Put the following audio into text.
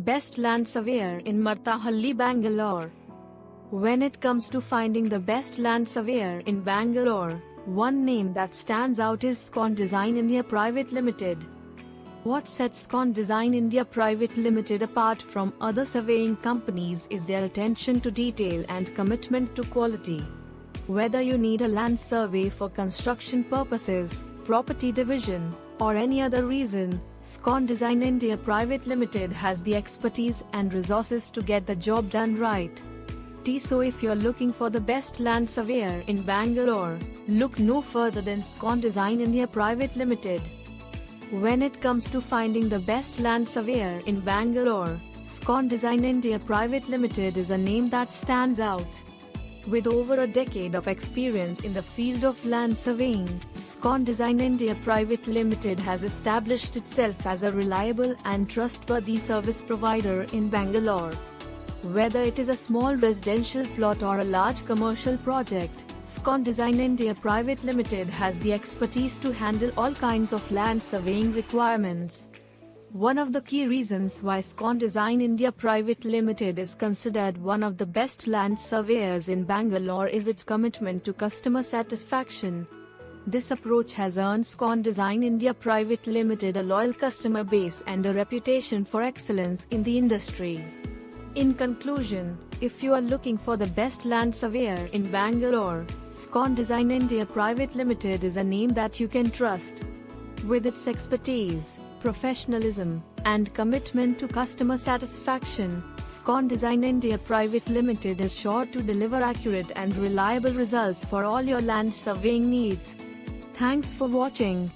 Best Land Surveyor in Marthahalli, Bangalore. When it comes to finding the best land surveyor in Bangalore, one name that stands out is SCON Design India Private Limited. What sets SCON Design India Private Limited apart from other surveying companies is their attention to detail and commitment to quality. Whether you need a land survey for construction purposes, property division, or any other reason, SCON Design India Private Limited has the expertise and resources to get the job done right. So if you're looking for the best land surveyor in Bangalore, look no further than SCON Design India Private Limited. When it comes to finding the best land surveyor in Bangalore, SCON Design India Private Limited is a name that stands out. With over a decade of experience in the field of land surveying, SCON Design India Private Limited has established itself as a reliable and trustworthy service provider in Bangalore. Whether it is a small residential plot or a large commercial project, SCON Design India Private Limited has the expertise to handle all kinds of land surveying requirements. One of the key reasons why SCON Design India Private Limited is considered one of the best land surveyors in Bangalore is its commitment to customer satisfaction. This approach has earned SCON Design India Private Limited a loyal customer base and a reputation for excellence in the industry. In conclusion, if you are looking for the best land surveyor in Bangalore, SCON Design India Private Limited is a name that you can trust. With its expertise, professionalism, and commitment to customer satisfaction, SCON Design India Private Limited is sure to deliver accurate and reliable results for all your land surveying needs. Thanks for watching.